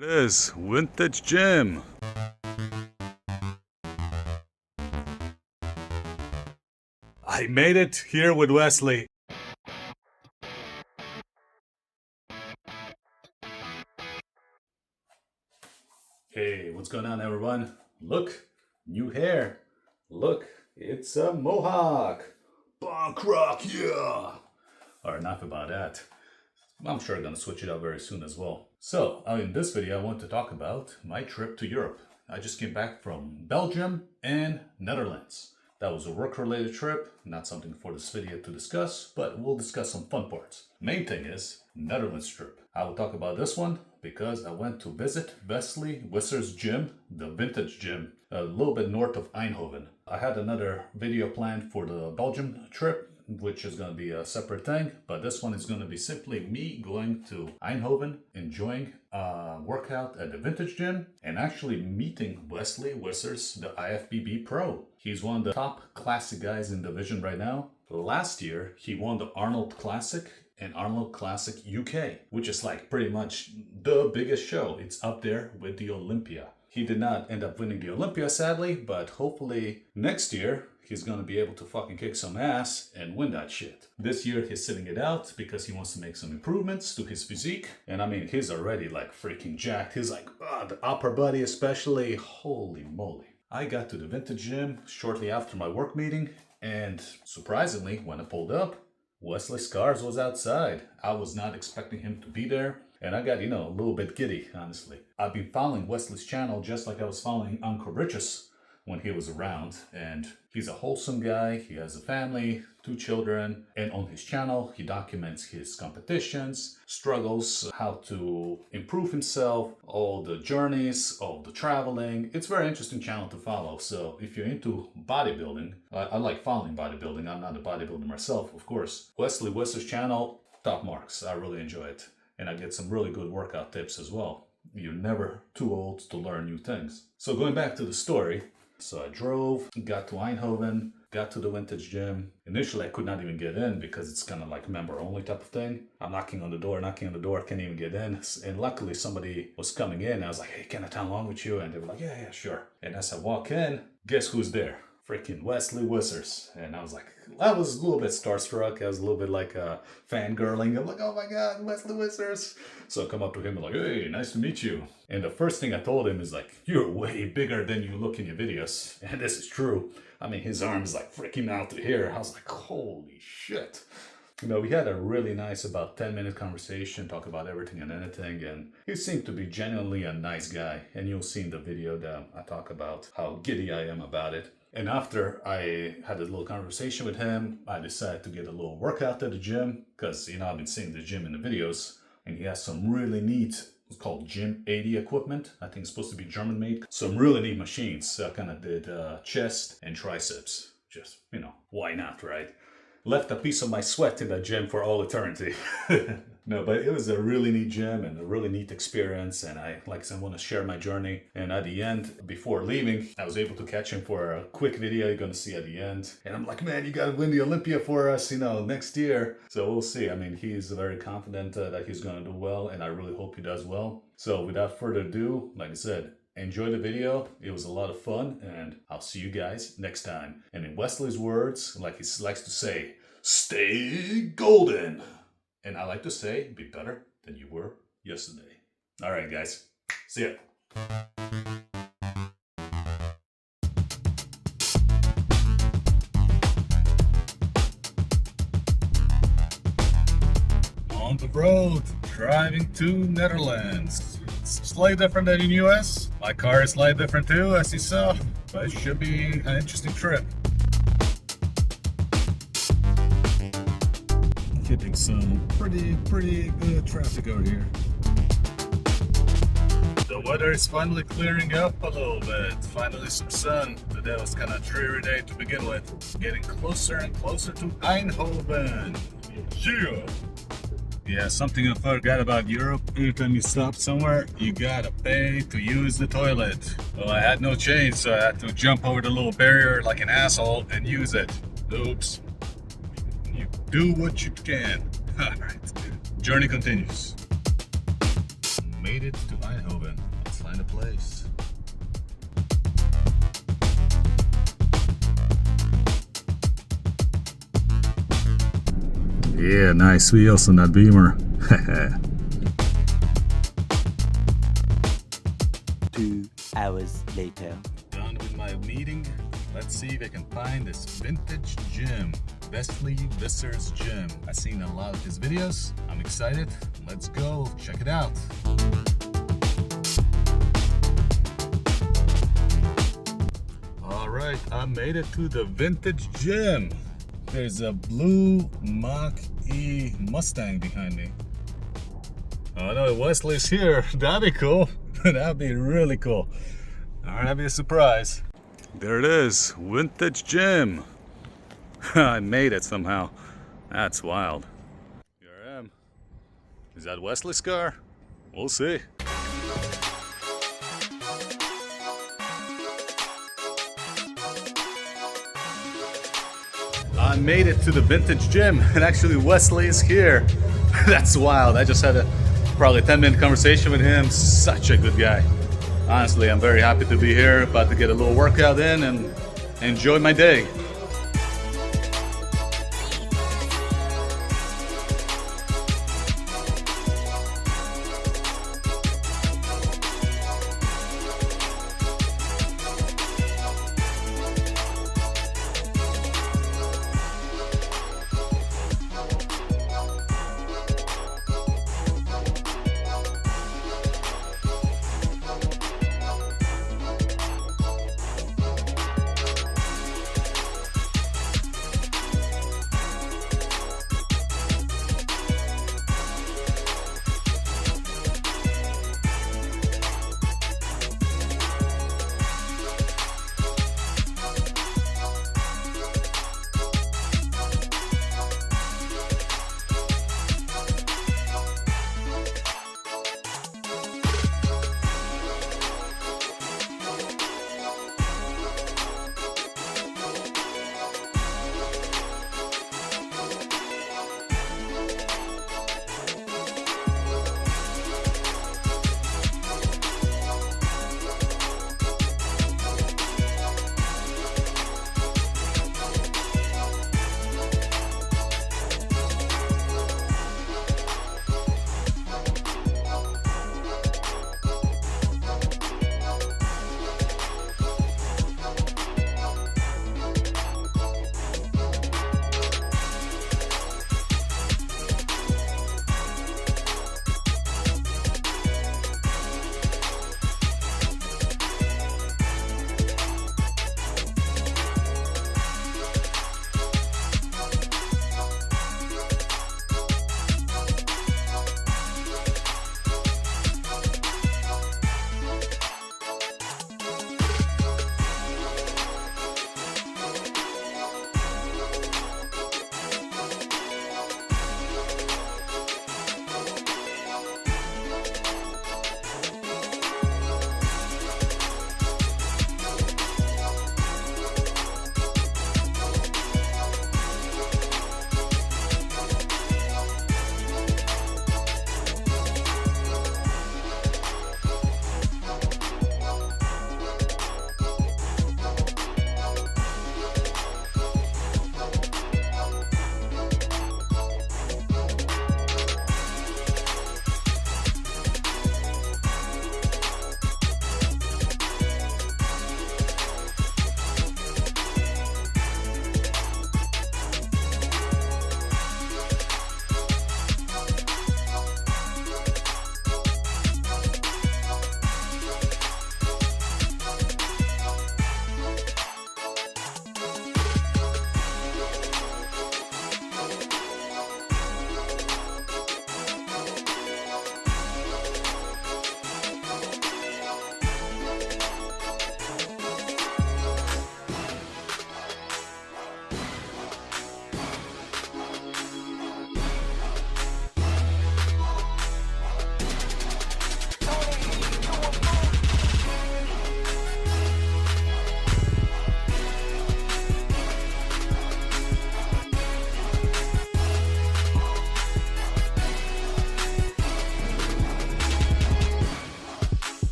It is Vintage Gym. I made it here with Wesley. Hey, what's going on, everyone? Look, new hair. Look, it's a mohawk. Punk rock, yeah. Or enough about that. I'm sure I'm gonna switch it up very soon as well. So, in this video, I want to talk about my trip to Europe. I just came back from Belgium and Netherlands. That was a work-related trip, not something for this video to discuss, but we'll discuss some fun parts. Main thing is Netherlands trip. I will talk about this one because I went to visit Wesley Vissers Gym, the vintage gym, a little bit north of Eindhoven. I had another video planned for the Belgium trip, which is going to be a separate thing, but this one is going to be simply me going to Eindhoven, enjoying a workout at the vintage gym, and actually meeting Wesley Vissers, the IFBB pro. He's one of the top classic guys in the division right now. Last year, he won the Arnold Classic and Arnold Classic UK, which is like pretty much the biggest show. It's up there with the Olympia. He did not end up winning the Olympia, sadly, but hopefully next year, he's gonna be able to fucking kick some ass and win that shit. This year he's sitting it out because he wants to make some improvements to his physique. And I mean, he's already like freaking jacked. He's like, the upper body especially, holy moly. I got to the vintage gym shortly after my work meeting, and surprisingly, when I pulled up, Wesley Scars was outside. I was not expecting him to be there. And I got, a little bit giddy, honestly. I've been following Wesley's channel just like I was following Uncle Rich's when he was around, and he's a wholesome guy. He has a family, 2 children, and on his channel he documents his competitions, struggles, how to improve himself, all the journeys, all the traveling. It's a very interesting channel to follow. So if you're into bodybuilding, I like following bodybuilding. I'm not a bodybuilder myself, of course. Wesley Vissers channel, top marks. I really enjoy it, and I get some really good workout tips as well. You're never too old to learn new things. So going back to the story, so I drove, got to Eindhoven, got to the vintage gym. Initially, I could not even get in because it's kind of like member-only type of thing. I'm knocking on the door, can't even get in. And luckily, somebody was coming in. I was like, hey, can I tag along with you? And they were like, yeah, sure. And as I walk in, guess who's there? Freaking Wesley Vissers. And I was a little bit starstruck. I was a little bit like fangirling. I'm like, oh my God, Wesley Vissers. So I come up to him and like, hey, nice to meet you. And the first thing I told him is like, you're way bigger than you look in your videos. And this is true. I mean, his arms like freaking out to here. I was like, holy shit. We had a really nice about 10-minute conversation, talk about everything and anything, and he seemed to be genuinely a nice guy. And you'll see in the video that I talk about how giddy I am about it. And after I had a little conversation with him, I decided to get a little workout at the gym because, I've been seeing the gym in the videos, and he has some really neat, it's called Gym 80 equipment. I think it's supposed to be German made. Some really neat machines. So I kind of did chest and triceps. Just, why not, right? Left a piece of my sweat in that gym for all eternity. No, but it was a really neat gym and a really neat experience, and I want to share my journey. And at the end, before leaving, I was able to catch him for a quick video you're going to see at the end. And I'm like, man, you got to win the Olympia for us, next year. So we'll see. I mean, he's very confident that he's going to do well, and I really hope he does well. So without further ado, like I said, enjoy the video. It was a lot of fun, and I'll see you guys next time. And in Wesley's words, like he likes to say, stay golden. And I like to say, be better than you were yesterday. All right, guys. See ya. On the road, driving to Netherlands. It's slightly different than in US. My car is slightly different too, as you saw. But it should be an interesting trip. Hitting some pretty good traffic over here. The weather is finally clearing up a little bit. Finally some sun. Today was kind of a dreary day to begin with. Getting closer and closer to Eindhoven. Yeah, something I forgot about Europe. Every time you stop somewhere, you gotta pay to use the toilet. Well, I had no change, so I had to jump over the little barrier like an asshole and use it. Oops. Do what you can. Alright. Journey continues. Made it to Eindhoven. Eindhoven. Let's find a place. Yeah, nice wheels on that Beamer. 2 hours later. Done with my meeting. Let's see if I can find this vintage gym. Wesley Vissers Gym. I've seen a lot of his videos. I'm excited. Let's go check it out. Alright, I made it to the vintage gym. There's a blue Mach-E Mustang behind me. Oh no, Wesley's here. That'd be cool. That'd be really cool. Alright, that'd be a surprise. There it is, vintage gym. I made it somehow. That's wild. Here I am. Is that Wesley's car? We'll see. I made it to the vintage gym, and actually Wesley is here. That's wild. I just had a probably 10-minute conversation with him. Such a good guy. Honestly, I'm very happy to be here, about to get a little workout in and enjoy my day.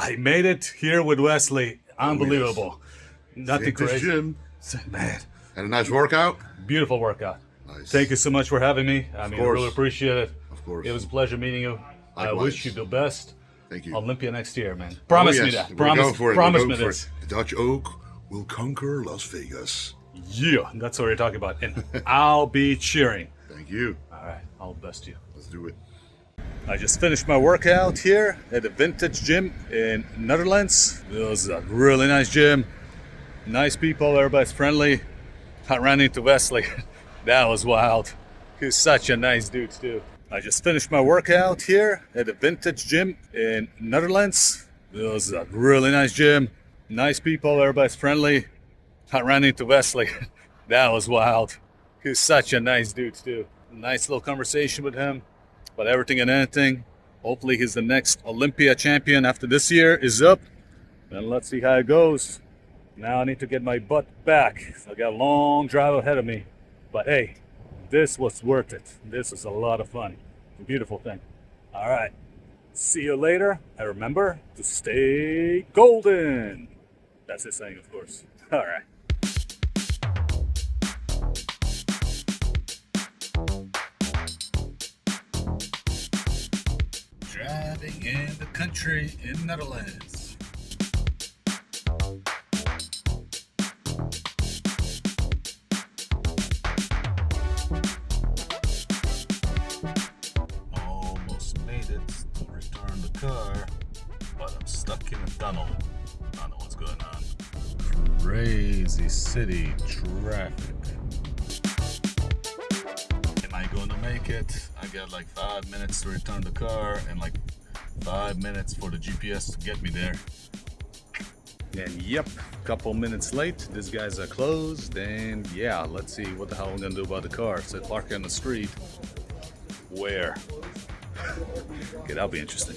I made it here with Wesley. Unbelievable. Nothing Vintage crazy. Gym. Man, Had a nice workout? beautiful workout. Nice. Thank you so much for having me. I mean, I course. really appreciate it. Of course. It was a pleasure meeting you. I Likewise. wish you the best. Thank you. Olympia next year, man. Promise Oh, me yes. that. We're going for it. Promise We're me going for this. it. The Dutch Oak will conquer Las Vegas. Yeah, that's what we're talking about. And I'll be cheering. Thank you. All right, I'll best you. Let's do it. I just finished my workout here at the Vintage Gym in Netherlands. It was a really nice gym. Nice people, everybody's friendly. I ran into Wesley. That was wild. He's such a nice dude too. I just finished my workout here at the Vintage Gym in Netherlands. It was a really nice gym. Nice people, everybody's friendly. I ran into Wesley. That was wild. He's such a nice dude too. Nice little conversation with him about everything and anything. Hopefully he's the next Olympia champion after this year is up. And let's see how it goes. Now I need to get my butt back. I got a long drive ahead of me. But hey, this was worth it. This was a lot of fun. It's a beautiful thing. All right. See you later. And remember to stay golden. That's his saying, of course. All right. Driving in the country in Netherlands. Almost made it to return the car, but I'm stuck in a tunnel. I don't know what's going on. Crazy city traffic. Am I gonna make it? I got like 5 minutes to return the car and like 5 minutes for the GPS to get me there. And yep, couple minutes late. These guys are closed. And yeah, let's see what the hell I'm gonna do about the car. So parking on the street. Where? Okay, that'll be interesting.